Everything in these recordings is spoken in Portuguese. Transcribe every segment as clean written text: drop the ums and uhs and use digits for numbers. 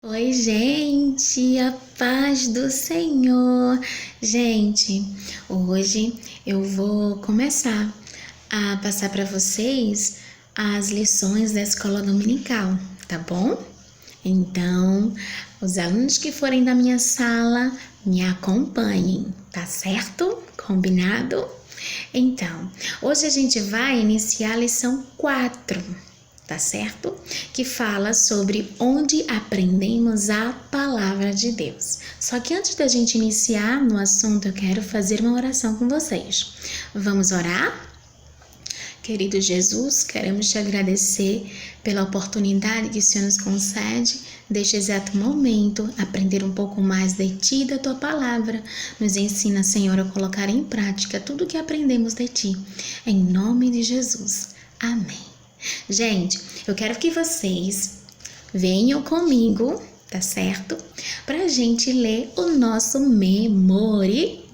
Oi, gente, a paz do Senhor. Gente, hoje eu vou começar a passar para vocês as lições da escola dominical, tá bom? Então, os alunos que forem da minha sala, me acompanhem, tá certo? Combinado? Então, hoje a gente vai iniciar a lição 4. Tá certo? Que fala sobre onde aprendemos a palavra de Deus. Só que antes da gente iniciar no assunto, eu quero fazer uma oração com vocês. Vamos orar? Querido Jesus, queremos te agradecer pela oportunidade que o Senhor nos concede deste exato momento, aprender um pouco mais de Ti e da Tua palavra. Nos ensina, Senhor, a colocar em prática tudo o que aprendemos de Ti. Em nome de Jesus. Amém. Gente, eu quero que vocês venham comigo, tá certo? Pra gente ler o nosso memorizando.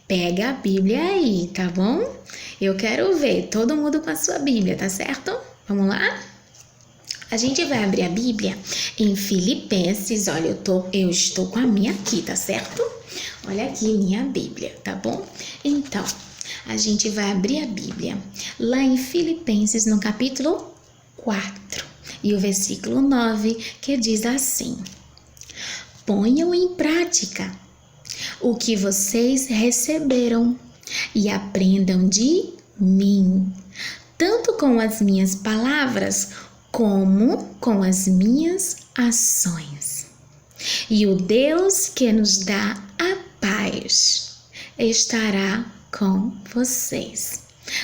Pega a Bíblia aí, tá bom? Eu quero ver todo mundo com a sua Bíblia, tá certo? Vamos lá? A gente vai abrir a Bíblia em Filipenses. Olha, eu estou com a minha aqui, tá certo? Olha aqui minha Bíblia, tá bom? Então, a gente vai abrir a Bíblia lá em Filipenses, no capítulo 4, e o versículo 9, que diz assim: ponham em prática o que vocês receberam e aprendam de mim, tanto com as minhas palavras como com as minhas ações. E o Deus que nos dá a paz estará com vocês.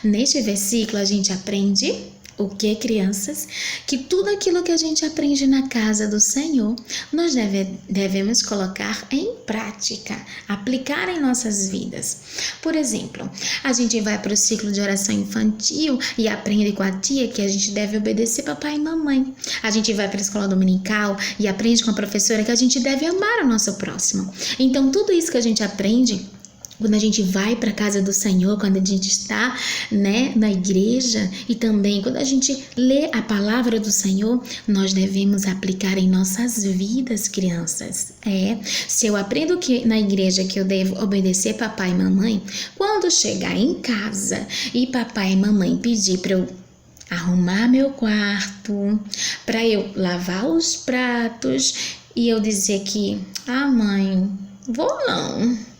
Neste versículo a gente aprende o que, crianças? Que tudo aquilo que a gente aprende na casa do Senhor, nós devemos colocar em prática, aplicar em nossas vidas. Por exemplo, a gente vai para o ciclo de oração infantil e aprende com a tia que a gente deve obedecer papai e mamãe. A gente vai para a escola dominical e aprende com a professora que a gente deve amar o nosso próximo. Então, tudo isso que a gente aprende quando a gente vai para a casa do Senhor, quando a gente está, na igreja, e também quando a gente lê a palavra do Senhor, nós devemos aplicar em nossas vidas, crianças. Se eu aprendo que na igreja que eu devo obedecer papai e mamãe, quando chegar em casa e papai e mamãe pedir para eu arrumar meu quarto, para eu lavar os pratos e eu dizer que, mãe, vou não.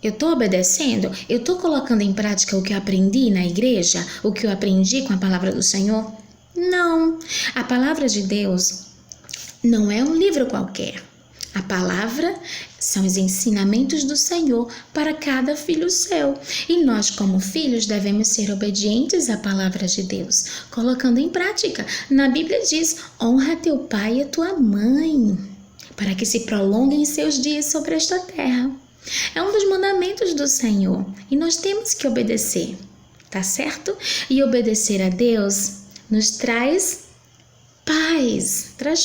Eu estou obedecendo? Eu estou colocando em prática o que eu aprendi na igreja? O que eu aprendi com a palavra do Senhor? Não. A palavra de Deus não é um livro qualquer. A palavra são os ensinamentos do Senhor para cada filho seu. E nós, como filhos, devemos ser obedientes à palavra de Deus, colocando em prática. Na Bíblia diz: honra teu pai e a tua mãe, para que se prolonguem seus dias sobre esta terra. É um dos mandamentos do Senhor e nós temos que obedecer, tá certo? E obedecer a Deus nos traz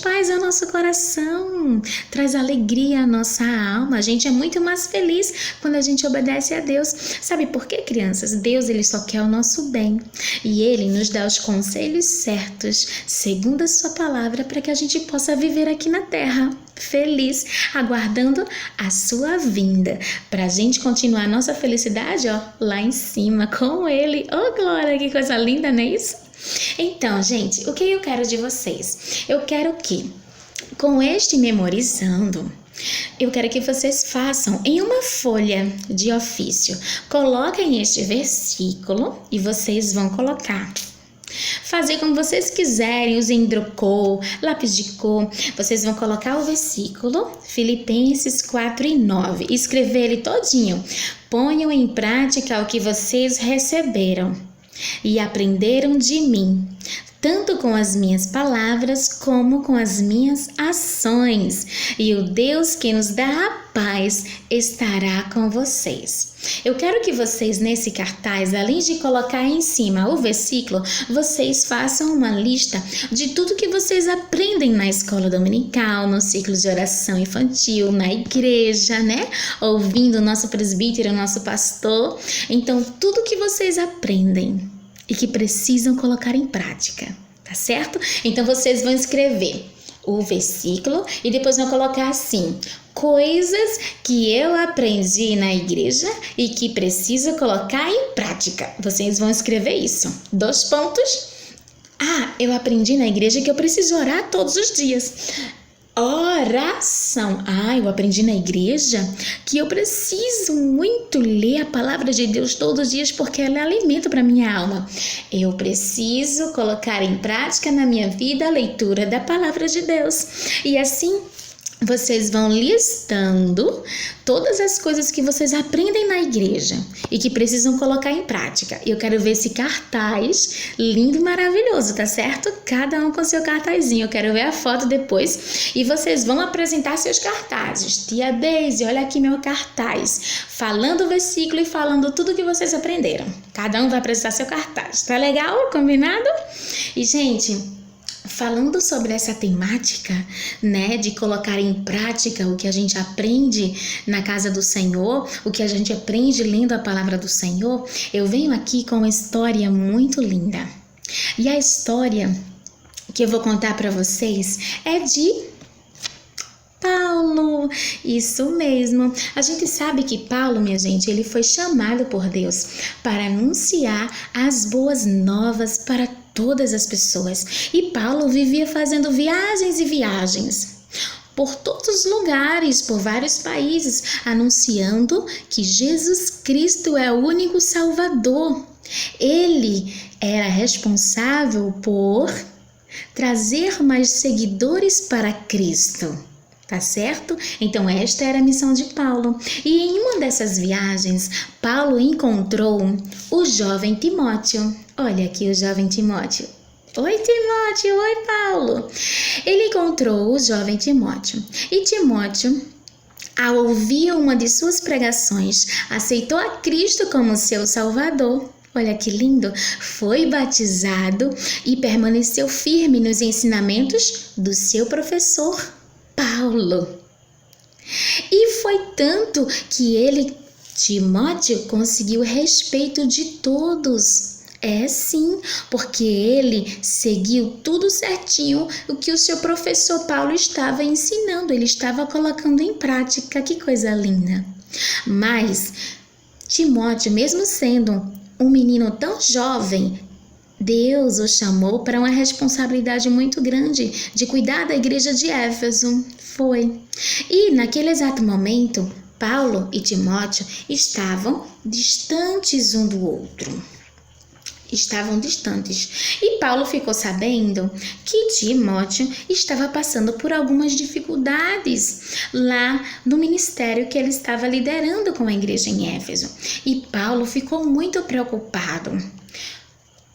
paz ao nosso coração, traz alegria à nossa alma. A gente é muito mais feliz quando a gente obedece a Deus. Sabe por quê, crianças? Deus, ele só quer o nosso bem e ele nos dá os conselhos certos, segundo a sua palavra, para que a gente possa viver aqui na terra feliz, aguardando a sua vinda, para a gente continuar a nossa felicidade, lá em cima com ele. Oh, glória, que coisa linda, não é isso? Então, gente, o que eu quero de vocês? Eu quero que, com este memorizando, eu quero que vocês façam em uma folha de ofício. Coloquem este versículo e vocês vão colocar. Fazer como vocês quiserem, usem hidrocor, lápis de cor. Vocês vão colocar o versículo, Filipenses 4 e 9, e escrever ele todinho. Ponham em prática o que vocês receberam e aprenderam de mim, tanto com as minhas palavras como com as minhas ações. E o Deus que nos dá a paz estará com vocês. Eu quero que vocês, nesse cartaz, além de colocar em cima o versículo, vocês façam uma lista de tudo que vocês aprendem na escola dominical, no ciclo de oração infantil, na igreja, ouvindo o nosso presbítero, o nosso pastor. Então, tudo que vocês aprendem e que precisam colocar em prática, tá certo? Então, vocês vão escrever o versículo e depois vão colocar assim: coisas que eu aprendi na igreja e que preciso colocar em prática. Vocês vão escrever isso. 2 pontos. Eu aprendi na igreja que eu preciso orar todos os dias. Oração. Eu aprendi na igreja que eu preciso muito ler a palavra de Deus todos os dias porque ela é alimento para minha alma. Eu preciso colocar em prática na minha vida a leitura da palavra de Deus. E assim, vocês vão listando todas as coisas que vocês aprendem na igreja e que precisam colocar em prática. Eu quero ver esse cartaz lindo e maravilhoso, tá certo? Cada um com seu cartazinho. Eu quero ver a foto depois e vocês vão apresentar seus cartazes. Tia Deise, olha aqui meu cartaz. Falando o versículo e falando tudo que vocês aprenderam. Cada um vai apresentar seu cartaz. Tá legal? Combinado? E, gente, falando sobre essa temática, né, de colocar em prática o que a gente aprende na casa do Senhor, o que a gente aprende lendo a palavra do Senhor, eu venho aqui com uma história muito linda. E a história que eu vou contar para vocês é de Paulo. Isso mesmo. A gente sabe que Paulo, minha gente, ele foi chamado por Deus para anunciar as boas novas para todas as pessoas. E Paulo vivia fazendo viagens e viagens por todos os lugares, por vários países, anunciando que Jesus Cristo é o único Salvador. Ele era responsável por trazer mais seguidores para Cristo. Tá certo? Então esta era a missão de Paulo. E em uma dessas viagens, Paulo encontrou o jovem Timóteo. Olha aqui o jovem Timóteo. Oi, Timóteo. Oi, Paulo. Ele encontrou o jovem Timóteo. E Timóteo, ao ouvir uma de suas pregações, aceitou a Cristo como seu Salvador. Olha que lindo! Foi batizado e permaneceu firme nos ensinamentos do seu professor Paulo. E foi tanto que Timóteo, conseguiu o respeito de todos. Sim, porque ele seguiu tudo certinho o que o seu professor Paulo estava ensinando, ele estava colocando em prática. Que coisa linda! Mas Timóteo, mesmo sendo um menino tão jovem, Deus o chamou para uma responsabilidade muito grande de cuidar da igreja de Éfeso. Foi. E naquele exato momento, Paulo e Timóteo estavam distantes um do outro. Estavam distantes. E Paulo ficou sabendo que Timóteo estava passando por algumas dificuldades lá no ministério que ele estava liderando com a igreja em Éfeso. E Paulo ficou muito preocupado,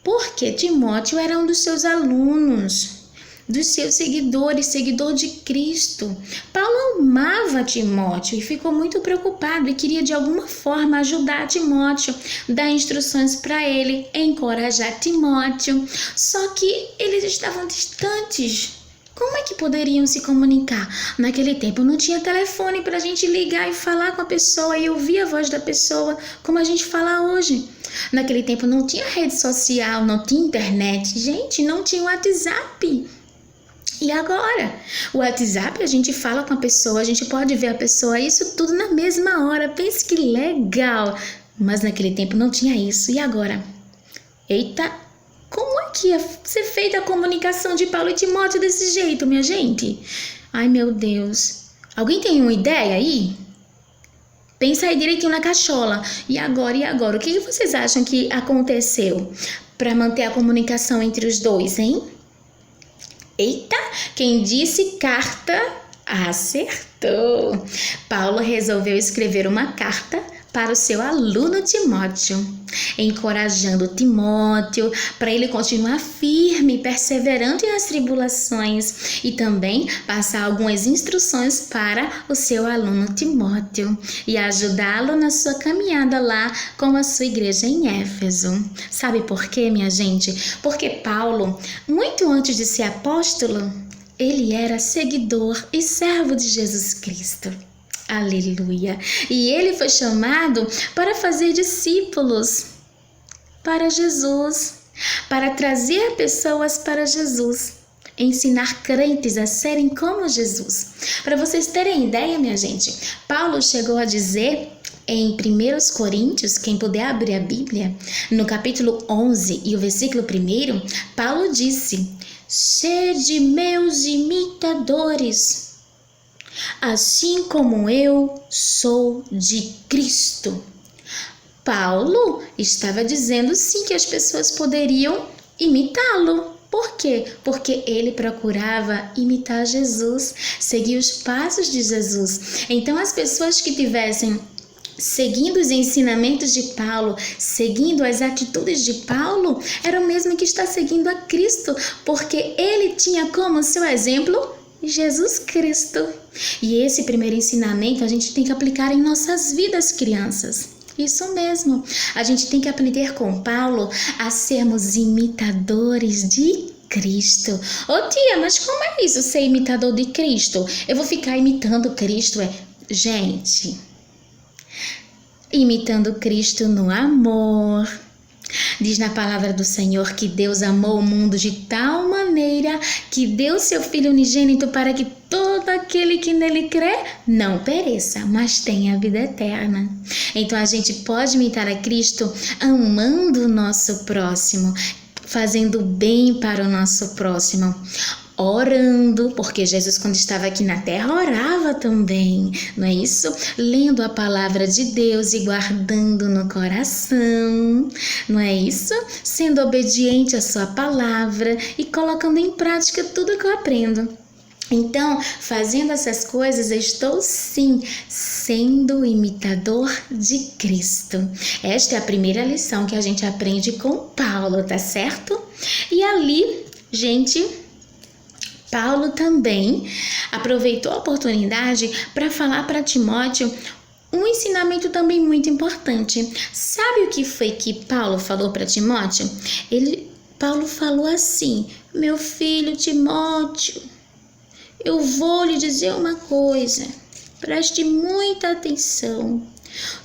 porque Timóteo era um dos seus alunos, dos seus seguidores, seguidor de Cristo. Paulo amava Timóteo e ficou muito preocupado e queria de alguma forma ajudar Timóteo, dar instruções para ele, encorajar Timóteo. Só que eles estavam distantes. Como é que poderiam se comunicar? Naquele tempo não tinha telefone para a gente ligar e falar com a pessoa e ouvir a voz da pessoa como a gente fala hoje. Naquele tempo não tinha rede social, não tinha internet. Gente, não tinha WhatsApp. E agora? O WhatsApp, a gente fala com a pessoa, a gente pode ver a pessoa, isso tudo na mesma hora. Pense que legal! Mas naquele tempo não tinha isso. E agora? Eita, como é que ia ser feita a comunicação de Paulo e Timóteo desse jeito, minha gente? Ai, meu Deus. Alguém tem uma ideia aí? Pensa aí direitinho na cachola. E agora? E agora? O que vocês acham que aconteceu para manter a comunicação entre os dois, hein? Eita, quem disse carta acertou. Paulo resolveu escrever uma carta para o seu aluno Timóteo, encorajando Timóteo para ele continuar firme e perseverante nas tribulações e também passar algumas instruções para o seu aluno Timóteo e ajudá-lo na sua caminhada lá com a sua igreja em Éfeso. Sabe por quê, minha gente? Porque Paulo, muito antes de ser apóstolo, ele era seguidor e servo de Jesus Cristo. Aleluia! E ele foi chamado para fazer discípulos para Jesus, para trazer pessoas para Jesus, ensinar crentes a serem como Jesus. Para vocês terem ideia, minha gente, Paulo chegou a dizer em 1 Coríntios, quem puder abrir a Bíblia, no capítulo 11 e o versículo 1, Paulo disse: sede meus imitadores, assim como eu sou de Cristo. Paulo estava dizendo sim que as pessoas poderiam imitá-lo. Por quê? Porque ele procurava imitar Jesus, seguir os passos de Jesus. Então, as pessoas que tivessem seguindo os ensinamentos de Paulo, seguindo as atitudes de Paulo, era o mesmo que está seguindo a Cristo, porque ele tinha como seu exemplo Jesus Cristo. E esse primeiro ensinamento a gente tem que aplicar em nossas vidas, crianças. Isso mesmo, a gente tem que aprender com Paulo a sermos imitadores de Cristo. Ô tia, mas como é isso, ser imitador de Cristo? Eu vou ficar imitando Cristo? Gente, imitando Cristo no amor. Diz na palavra do Senhor que Deus amou o mundo de tal maneira que deu seu Filho unigênito para que todo aquele que nele crê não pereça, mas tenha a vida eterna. Então a gente pode imitar a Cristo amando o nosso próximo, fazendo bem para o nosso próximo, orando, porque Jesus, quando estava aqui na terra, orava também, não é isso? Lendo a palavra de Deus e guardando no coração, não é isso? Sendo obediente à sua palavra e colocando em prática tudo que eu aprendo. Então, fazendo essas coisas, eu estou sim sendo imitador de Cristo. Esta é a primeira lição que a gente aprende com Paulo, tá certo? E ali, gente, Paulo também aproveitou a oportunidade para falar para Timóteo um ensinamento também muito importante. Sabe o que foi que Paulo falou para Timóteo? Paulo falou assim: meu filho Timóteo, eu vou lhe dizer uma coisa, preste muita atenção.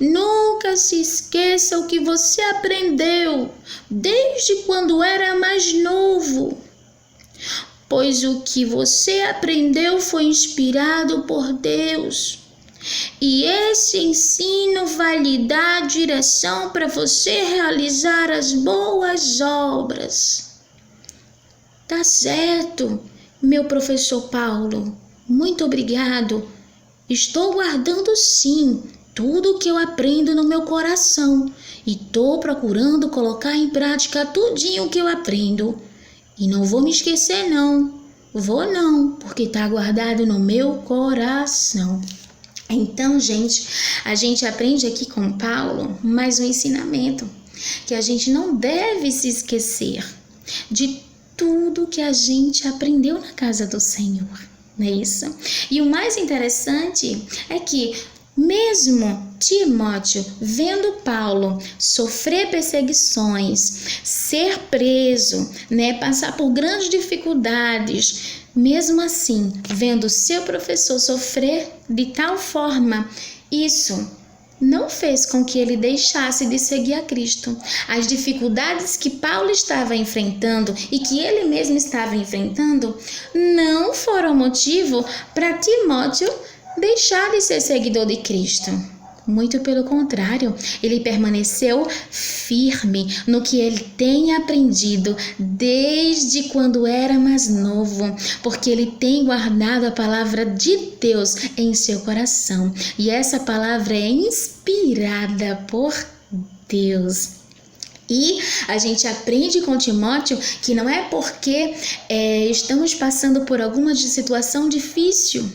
Nunca se esqueça o que você aprendeu desde quando era mais novo, pois o que você aprendeu foi inspirado por Deus. E esse ensino vai lhe dar direção para você realizar as boas obras. Tá certo, meu professor Paulo, muito obrigado. Estou guardando sim tudo o que eu aprendo no meu coração e estou procurando colocar em prática tudinho que eu aprendo. E não vou me esquecer não, vou não, porque está guardado no meu coração. Então, gente, a gente aprende aqui com Paulo mais um ensinamento, que a gente não deve se esquecer de tudo que a gente aprendeu na casa do Senhor, não é isso? E o mais interessante é que mesmo Timóteo, vendo Paulo sofrer perseguições, ser preso, passar por grandes dificuldades, mesmo assim, vendo seu professor sofrer de tal forma, isso não fez com que ele deixasse de seguir a Cristo. As dificuldades que Paulo estava enfrentando e que ele mesmo estava enfrentando não foram motivo para Timóteo deixar de ser seguidor de Cristo. Muito pelo contrário, ele permaneceu firme no que ele tem aprendido desde quando era mais novo, porque ele tem guardado a palavra de Deus em seu coração. E essa palavra é inspirada por Deus. E a gente aprende com Timóteo que não é porque estamos passando por alguma situação difícil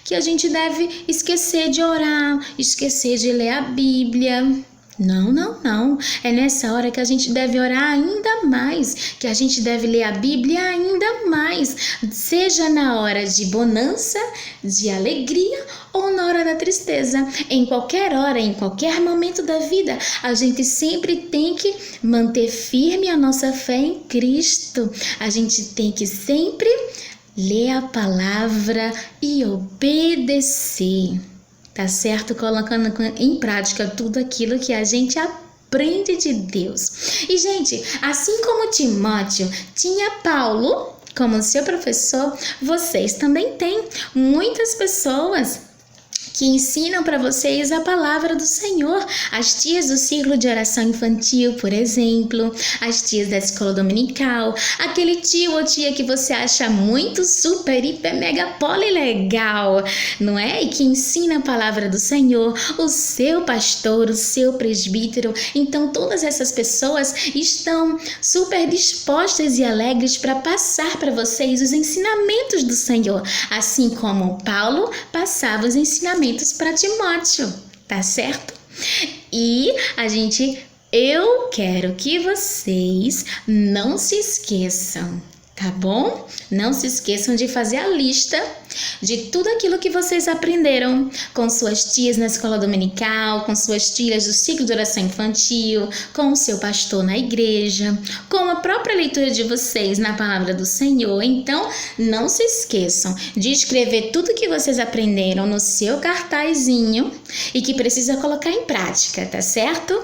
que a gente deve esquecer de orar, esquecer de ler a Bíblia. Não. É nessa hora que a gente deve orar ainda mais, que a gente deve ler a Bíblia ainda mais, seja na hora de bonança, de alegria ou na hora da tristeza. Em qualquer hora, em qualquer momento da vida, a gente sempre tem que manter firme a nossa fé em Cristo. A gente tem que sempre ler a palavra e obedecer, tá certo? Colocando em prática tudo aquilo que a gente aprende de Deus. E, gente, assim como Timóteo tinha Paulo como seu professor, vocês também têm muitas pessoas que ensinam para vocês a palavra do Senhor. As tias do círculo de oração infantil, por exemplo, as tias da escola dominical, aquele tio ou tia que você acha muito super, hiper, mega poli legal, não é? E que ensina a palavra do Senhor, o seu pastor, o seu presbítero. Então, todas essas pessoas estão super dispostas e alegres para passar para vocês os ensinamentos do Senhor, assim como Paulo passava os ensinamentos para Timóteo, tá certo? E eu quero que vocês não se esqueçam, tá bom? Não se esqueçam de fazer a lista de tudo aquilo que vocês aprenderam com suas tias na escola dominical, com suas tias do ciclo de oração infantil, com o seu pastor na igreja, com a própria leitura de vocês na palavra do Senhor. Então, não se esqueçam de escrever tudo que vocês aprenderam no seu cartazinho e que precisa colocar em prática, tá certo?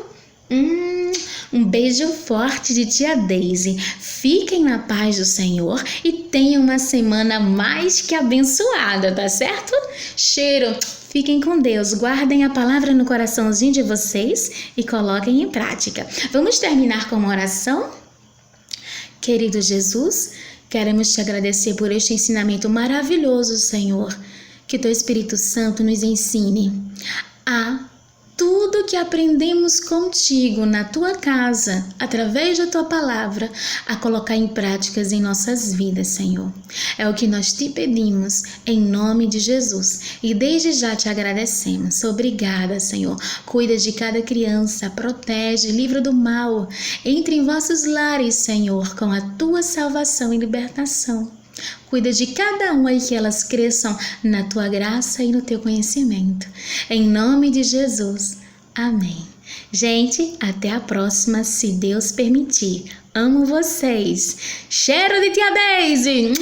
Um beijo forte de tia Daisy. Fiquem na paz do Senhor e tenham uma semana mais que abençoada, tá certo? Cheiro. Fiquem com Deus, guardem a palavra no coraçãozinho de vocês e coloquem em prática. Vamos terminar com uma oração? Querido Jesus, queremos te agradecer por este ensinamento maravilhoso, Senhor. Que teu Espírito Santo nos ensine a tudo que aprendemos contigo na tua casa, através da tua palavra, a colocar em práticas em nossas vidas, Senhor. É o que nós te pedimos, em nome de Jesus. E desde já te agradecemos. Obrigada, Senhor. Cuida de cada criança, protege, livra do mal. Entre em vossos lares, Senhor, com a tua salvação e libertação. Cuida de cada um e que elas cresçam na tua graça e no teu conhecimento. Em nome de Jesus. Amém. Gente, até a próxima, se Deus permitir. Amo vocês. Cheiro de tia Daisy!